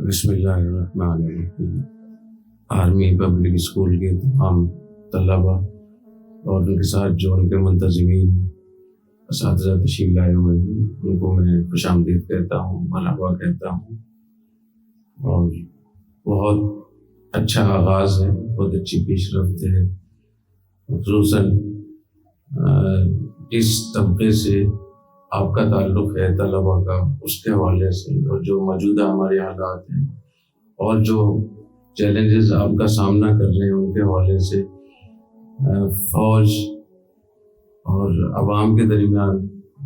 بسم اللہ الرحمن الرحیم۔ آرمی پبلک اسکول کے تمام طلباء اور ان کے ساتھ جو ان کے منتظمین اساتذہ تشریف لائے ہوئے ہیں ان کو میں خوش آمدید کہتا ہوں، مرحبا کہتا ہوں۔ اور بہت اچھا آغاز ہے، بہت اچھی پیش رفت ہے، خصوصاً جس طبقے سے آپ کا تعلق ہے طلباء کا، اس کے حوالے سے، اور جو موجودہ ہمارے حالات ہیں اور جو چیلنجز آپ کا سامنا کر رہے ہیں ان کے حوالے سے، فوج اور عوام کے درمیان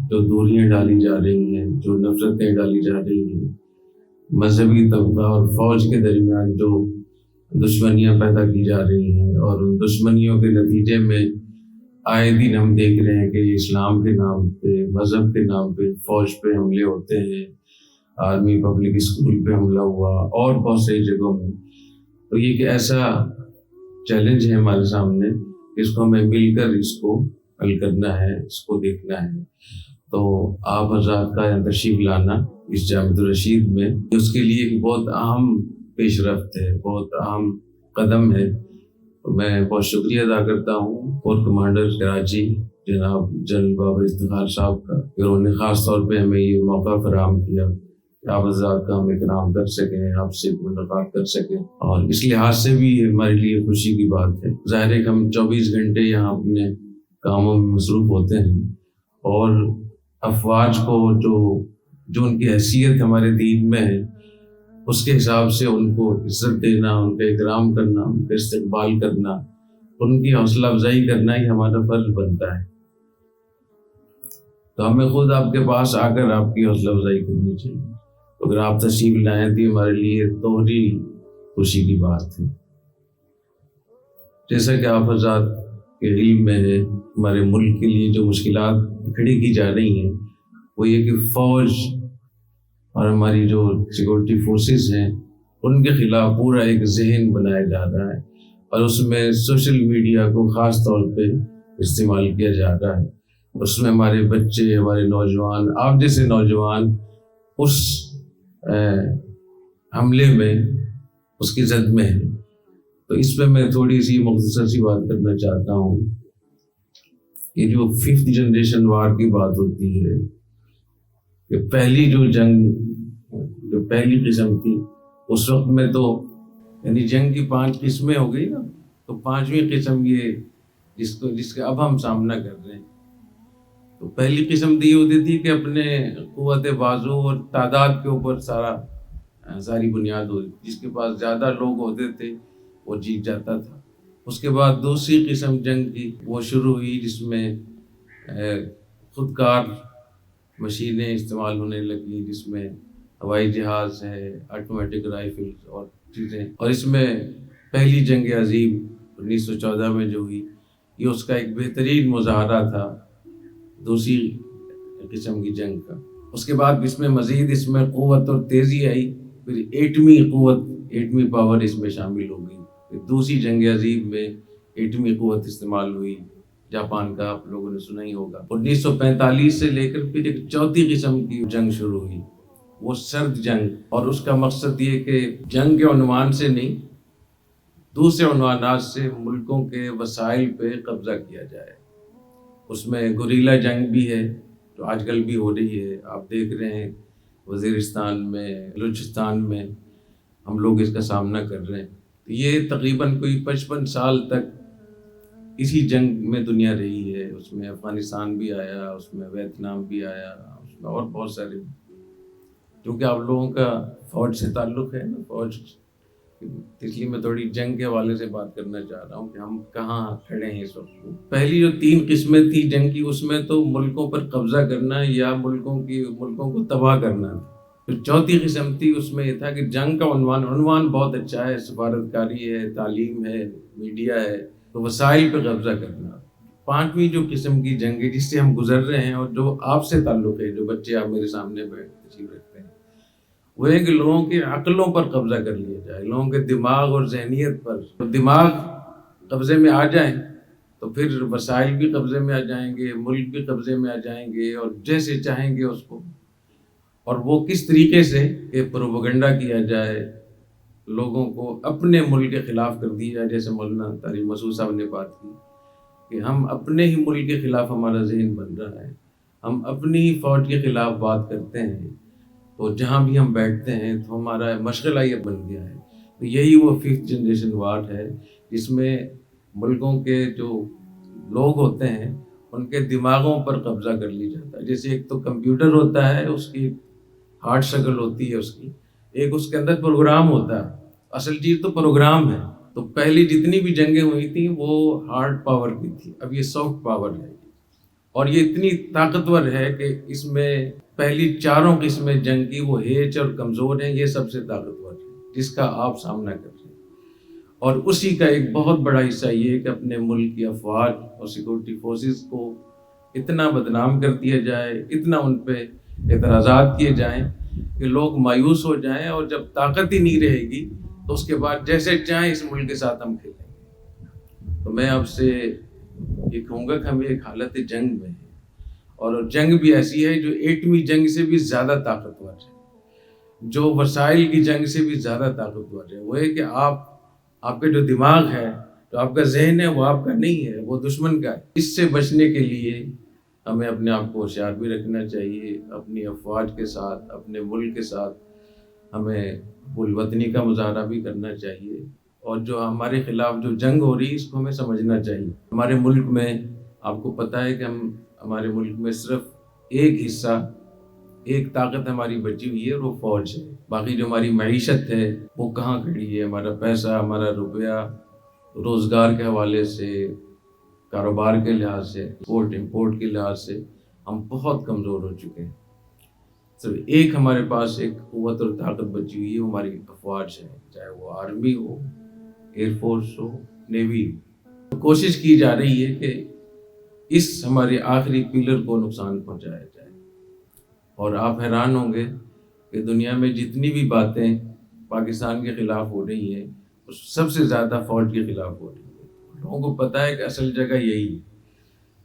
جو دوریاں ڈالی جا رہی ہیں، جو نفرتیں ڈالی جا رہی ہیں، مذہبی طبقہ اور فوج کے درمیان جو دشمنیاں پیدا کی جا رہی ہیں، اور ان دشمنیوں کے نتیجے میں آئے دن ہم دیکھ رہے ہیں کہ اسلام کے نام پہ، مذہب کے نام پہ فوج پہ حملے ہوتے ہیں، آرمی پبلک اسکول پہ حملہ ہوا اور بہت سی جگہوں میں۔ تو یہ کہ ایسا چیلنج ہے ہمارے سامنے، اس کو ہمیں مل کر اس کو حل کرنا ہے، اس کو دیکھنا ہے۔ تو آپ حضرات کا یہاں تشریف لانا اس جامعۃ الرشید میں، اس کے لیے ایک بہت اہم پیش رفت ہے، بہت اہم قدم ہے۔ میں بہت شکریہ ادا کرتا ہوں کور کمانڈر کراچی جناب جنرل بابر افتخار صاحب کا، انہوں نے خاص طور پہ ہمیں یہ موقع فراہم کیا کہ آپ حضرات کا ہم اکرام کر سکیں، آپ سے ملاقات کر سکیں، اور اس لحاظ سے بھی ہمارے لیے خوشی کی بات ہے۔ ظاہر ہے کہ ہم 24 گھنٹے یہاں اپنے کاموں میں مصروف ہوتے ہیں، اور افواج کو جو ان کی حیثیت ہمارے دین میں ہے، اس کے حساب سے ان کو عزت دینا، ان کا اکرام کرنا، ان کا استقبال کرنا، ان کی حوصلہ افزائی کرنا ہی ہمارا فرض بنتا ہے۔ تو ہمیں خود آپ کے پاس آ کر آپ کی حوصلہ افزائی کرنی چاہیے۔ اگر آپ تشریف لائیں تو ہمارے لیے توہری خوشی کی بات ہے۔ جیسا کہ آپ حضرات کے علم میں ہے، ہمارے ملک کے لیے جو مشکلات کھڑی کی جا رہی ہیں وہ یہ کہ فوج اور ہماری جو سیکورٹی فورسز ہیں ان کے خلاف پورا ایک ذہن بنایا جا رہا ہے، اور اس میں سوشل میڈیا کو خاص طور پہ استعمال کیا جا رہا ہے۔ اس میں ہمارے بچے، ہمارے نوجوان، آپ جیسے نوجوان اس حملے میں، اس کی زد میں ہیں۔ تو اس پہ میں تھوڑی سی مختصر سی بات کرنا چاہتا ہوں۔ یہ جو 5th جنریشن وار کی بات ہوتی ہے کہ پہلی جو جنگ، جو پہلی قسم تھی، اس وقت میں تو یعنی جنگ کی 5 قسمیں ہو گئی نا، تو 5ویں قسم یہ جس کا اب ہم سامنا کر رہے ہیں۔ تو پہلی قسم تو یہ ہوتی تھی کہ اپنے قوت بازو اور تعداد کے اوپر ساری بنیاد ہوتی، جس کے پاس زیادہ لوگ ہوتے تھے وہ جیت جاتا تھا۔ اس کے بعد دوسری قسم جنگ کی وہ شروع ہوئی، جس میں خودکار مشینیں استعمال ہونے لگی، جس میں ہوائی جہاز ہے، آٹومیٹک رائفلز اور چیزیں، اور اس میں پہلی جنگ عظیم 1914 میں جو ہوئی، یہ اس کا ایک بہترین مظاہرہ تھا دوسری قسم کی جنگ کا۔ اس کے بعد اس میں مزید اس میں قوت اور تیزی آئی، پھر ایٹمی پاور اس میں شامل ہو گئی۔ پھر دوسری جنگ عظیم میں ایٹمی قوت استعمال ہوئی، جاپان کا آپ لوگوں نے سنا ہی ہوگا۔ 1945 سے لے کر پھر ایک چوتھی قسم کی جنگ شروع ہوئی، وہ سرد جنگ، اور اس کا مقصد یہ کہ جنگ کے عنوان سے نہیں، دوسرے عنوانات سے ملکوں کے وسائل پہ قبضہ کیا جائے۔ اس میں گوریلا جنگ بھی ہے جو آج کل بھی ہو رہی ہے، آپ دیکھ رہے ہیں وزیرستان میں، بلوچستان میں ہم لوگ اس کا سامنا کر رہے ہیں۔ یہ تقریباً کوئی 55 سال تک اسی جنگ میں دنیا رہی ہے۔ اس میں افغانستان بھی آیا، اس میں ویتنام بھی آیا، اس میں اور بہت سارے، کیونکہ آپ لوگوں کا فوج سے تعلق ہے نا، فوج، اس لیے میں تھوڑی جنگ کے حوالے سے بات کرنا چاہ رہا ہوں کہ ہم کہاں کھڑے ہیں اس وقت۔ پہلی جو 3 قسمیں تھی جنگ کی، اس میں تو ملکوں پر قبضہ کرنا یا ملکوں کو تباہ کرنا تھا۔ پھر چوتھی قسم تھی، اس میں یہ تھا کہ جنگ کا عنوان بہت اچھا ہے، سفارتکاری ہے، تعلیم ہے، میڈیا ہے، تو وسائل پہ قبضہ کرنا۔ 5ویں جو قسم کی جنگ ہے جس سے ہم گزر رہے ہیں، اور جو آپ سے تعلق ہے، جو بچے آپ میرے سامنے تشریف رکھتے ہیں، وہ ہے کہ لوگوں کے عقلوں پر قبضہ کر لیا جائے، لوگوں کے دماغ اور ذہنیت پر۔ دماغ قبضے میں آ جائیں تو پھر وسائل بھی قبضے میں آ جائیں گے، ملک بھی قبضے میں آ جائیں گے، اور جیسے چاہیں گے اس کو۔ اور وہ کس طریقے سے کہ پروپیگنڈا کیا جائے، لوگوں کو اپنے ملک کے خلاف کر دیا جائے، جیسے مولانا طارق مسعود صاحب نے بات کی کہ ہم اپنے ہی ملک کے خلاف ہمارا ذہن بن رہا ہے، ہم اپنی ہی فوج کے خلاف بات کرتے ہیں، تو جہاں بھی ہم بیٹھتے ہیں تو ہمارا مشغلہ یہ بن گیا ہے۔ تو یہی وہ 5th جنریشن وار ہے جس میں ملکوں کے جو لوگ ہوتے ہیں ان کے دماغوں پر قبضہ کر لی جاتا ہے۔ جیسے ایک تو کمپیوٹر ہوتا ہے، اس کی ہارڈ شکل ہوتی ہے اس کی، ایک اس کے اندر پروگرام ہوتا ہے، اصل چیز تو پروگرام ہے۔ تو پہلی جتنی بھی جنگیں ہوئی تھیں وہ ہارڈ پاور کی تھی، اب یہ سافٹ پاور ہے، اور یہ اتنی طاقتور ہے کہ اس میں پہلی چاروں قسمیں جنگ کی وہ ہیچ اور کمزور ہیں، یہ سب سے طاقتور ہے جس کا آپ سامنا کر رہے ہیں۔ اور اسی کا ایک بہت بڑا حصہ یہ ہے کہ اپنے ملک کی افواج اور سیکورٹی فورسز کو اتنا بدنام کر دیا جائے، اتنا ان پہ اعتراضات کیے جائیں کہ لوگ مایوس ہو جائیں، اور جب طاقت ہی نہیں رہے گی تو اس کے بعد جیسے چاہیں اس ملک کے ساتھ ہم کھیلیں گے۔ تو میں آپ سے یہ کہوں گا کہ ہم ایک حالت جنگ میں ہیں، اور جنگ بھی ایسی ہے جو ایٹمی جنگ سے بھی زیادہ طاقتور ہے، جو وسائل کی جنگ سے بھی زیادہ طاقتور ہے۔ وہ ہے کہ آپ کا جو دماغ ہے، جو آپ کا ذہن ہے، وہ آپ کا نہیں ہے، وہ دشمن کا ہے۔ اس سے بچنے کے لیے ہمیں اپنے آپ کو ہوشیار بھی رکھنا چاہیے، اپنی افواج کے ساتھ، اپنے ملک کے ساتھ ہمیں الوطنی کا مظاہرہ بھی کرنا چاہیے، اور جو ہمارے خلاف جو جنگ ہو رہی ہے اس کو ہمیں سمجھنا چاہیے۔ ہمارے ملک میں آپ کو پتہ ہے کہ ہمارے ملک میں صرف ایک حصہ، ایک طاقت ہماری بچی ہوئی ہے، اور وہ فوج ہے۔ باقی جو ہماری معیشت ہے وہ کہاں کھڑی ہے؟ ہمارا پیسہ، ہمارا روپیہ، روزگار کے حوالے سے، کاروبار کے لحاظ سے، امپورٹ کے لحاظ سے ہم بہت کمزور ہو چکے ہیں۔ صرف ایک ہمارے پاس ایک قوت اور طاقت بچی ہوئی ہے، وہ ہماری افواج ہے، چاہے وہ آرمی ہو، ایئر فورس ہو، نیوی ہو۔ کوشش کی جا رہی ہے کہ اس ہمارے آخری پلر کو نقصان پہنچایا جائے، اور آپ حیران ہوں گے کہ دنیا میں جتنی بھی باتیں پاکستان کے خلاف ہو رہی ہیں سب سے زیادہ فوج کے خلاف ہو رہی ہے۔ لوگوں کو پتہ ہے کہ اصل جگہ یہی ہے،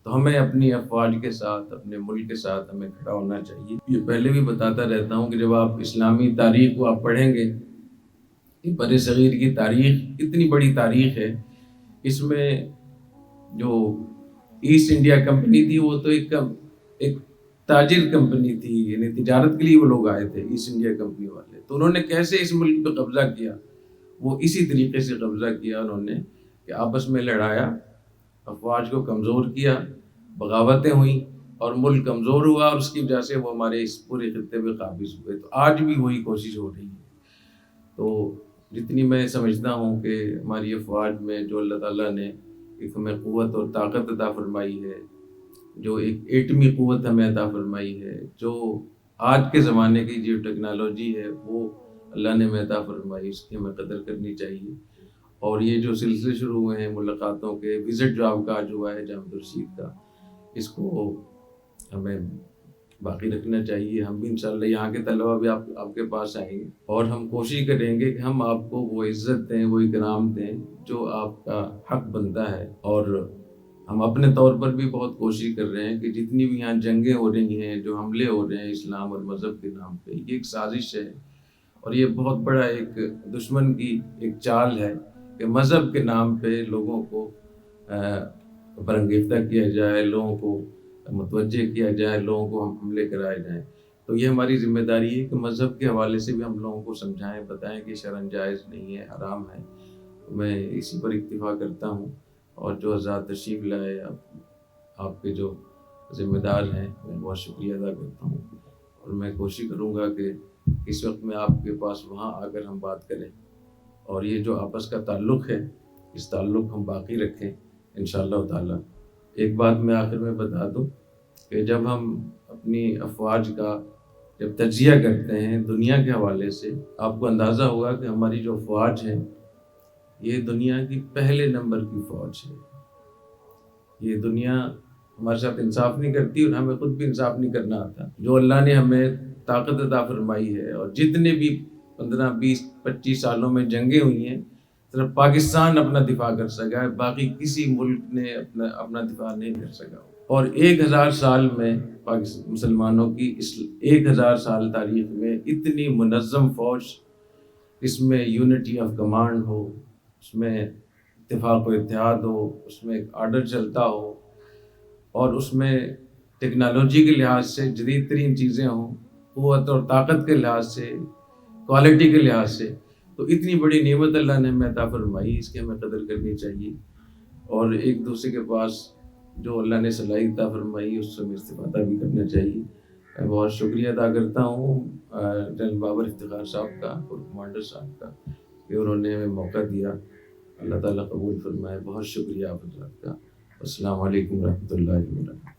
تو ہمیں اپنی افواج کے ساتھ، اپنے ملک کے ساتھ ہمیں کھڑا ہونا چاہیے۔ یہ پہلے بھی بتاتا رہتا ہوں کہ جب آپ اسلامی تاریخ کو آپ پڑھیں گے، کہ بر صغیر کی تاریخ اتنی بڑی تاریخ ہے، اس میں جو ایسٹ انڈیا کمپنی تھی وہ تو ایک تاجر کمپنی تھی، یعنی تجارت کے لیے وہ لوگ آئے تھے، ایسٹ انڈیا کمپنی والے۔ تو انہوں نے کیسے اس ملک پہ قبضہ کیا؟ وہ اسی طریقے سے قبضہ کیا انہوں نے کہ آپس میں لڑایا، افواج کو کمزور کیا، بغاوتیں ہوئیں، اور ملک کمزور ہوا، اور اس کی وجہ سے وہ ہمارے اس پورے خطے پہ قابض ہوئے۔ تو آج بھی وہی کوشش ہو رہی ہے۔ تو جتنی میں سمجھتا ہوں کہ ہماری افواج میں جو اللہ تعالیٰ نے ایک ہمیں قوت اور طاقت عطا فرمائی ہے، جو ایک ایٹمی قوت ہمیں عطا فرمائی ہے، جو آج کے زمانے کی جو ٹیکنالوجی ہے وہ اللہ نے ہمیں عطا فرمائی، اس کی ہمیں قدر کرنی چاہیے۔ اور یہ جو سلسلے شروع ہوئے ہیں ملاقاتوں کے، وزٹ جو آپ کا آج ہوا ہے جامع الرشید کا، اس کو ہمیں باقی رکھنا چاہیے۔ ہم بھی انشاءاللہ یہاں کے طلبہ بھی آپ کے پاس آئیں گے، اور ہم کوشش کریں گے کہ ہم آپ کو وہ عزت دیں، وہ اکرام دیں جو آپ کا حق بنتا ہے۔ اور ہم اپنے طور پر بھی بہت کوشش کر رہے ہیں کہ جتنی بھی یہاں جنگیں ہو رہی ہیں، جو حملے ہو رہے ہیں اسلام اور مذہب کے نام پہ، یہ ایک سازش ہے، اور یہ بہت بڑا ایک دشمن کی ایک چال ہے کہ مذہب کے نام پہ لوگوں کو برانگیختہ کیا جائے، لوگوں کو متوجہ کیا جائے، لوگوں کو حملے کرائے جائیں۔ تو یہ ہماری ذمہ داری ہے کہ مذہب کے حوالے سے بھی ہم لوگوں کو سمجھائیں، بتائیں کہ شرعاً جائز نہیں ہے، حرام ہے۔ میں اسی پر اکتفا کرتا ہوں، اور جو حضرات تشریف لائے، آپ کے جو ذمہ دار ہیں، میں بہت شکریہ ادا کرتا ہوں، اور میں کوشش کروں گا کہ اس وقت میں آپ کے پاس وہاں آ کر ہم بات کریں، اور یہ جو آپس کا تعلق ہے اس تعلق ہم باقی رکھیں انشاءاللہ تعالی۔ ایک بات میں آخر میں بتا دوں کہ جب ہم اپنی افواج کا جب تجزیہ کرتے ہیں دنیا کے حوالے سے، آپ کو اندازہ ہوگا کہ ہماری جو افواج ہے یہ دنیا کی پہلے نمبر کی فوج ہے۔ یہ دنیا ہمارے ساتھ انصاف نہیں کرتی، اور ہمیں خود بھی انصاف نہیں کرنا آتا۔ جو اللہ نے ہمیں طاقت عطا فرمائی ہے، اور جتنے بھی 15 20 25 سالوں میں جنگیں ہوئی ہیں، صرف پاکستان اپنا دفاع کر سکا ہے، باقی کسی ملک نے اپنا دفاع نہیں کر سکا۔ اور 1000 سال میں مسلمانوں کی اس 1000 سال تاریخ میں اتنی منظم فوج، اس میں یونٹی آف کمانڈ ہو، اس میں اتفاق و اتحاد ہو، اس میں ایک آرڈر چلتا ہو، اور اس میں ٹیکنالوجی کے لحاظ سے جدید ترین چیزیں ہوں، قوت اور طاقت کے لحاظ سے، کوالٹی کے لحاظ سے، تو اتنی بڑی نعمت اللہ نے ہمیں عطا فرمائی، اس کی ہمیں قدر کرنی چاہیے، اور ایک دوسرے کے پاس جو اللہ نے صلاحیت عطا فرمائی اس سے ہمیں استفادہ بھی کرنا چاہیے۔ میں بہت شکریہ ادا کرتا ہوں جنرل بابر افتخار صاحب کا اور کمانڈر صاحب کا کہ انہوں نے ہمیں موقع دیا۔ اللہ تعالیٰ قبول فرمائے۔ بہت شکریہ آپ حضرات کا۔ السلام علیکم ورحمۃ اللہ وبرکاتہ۔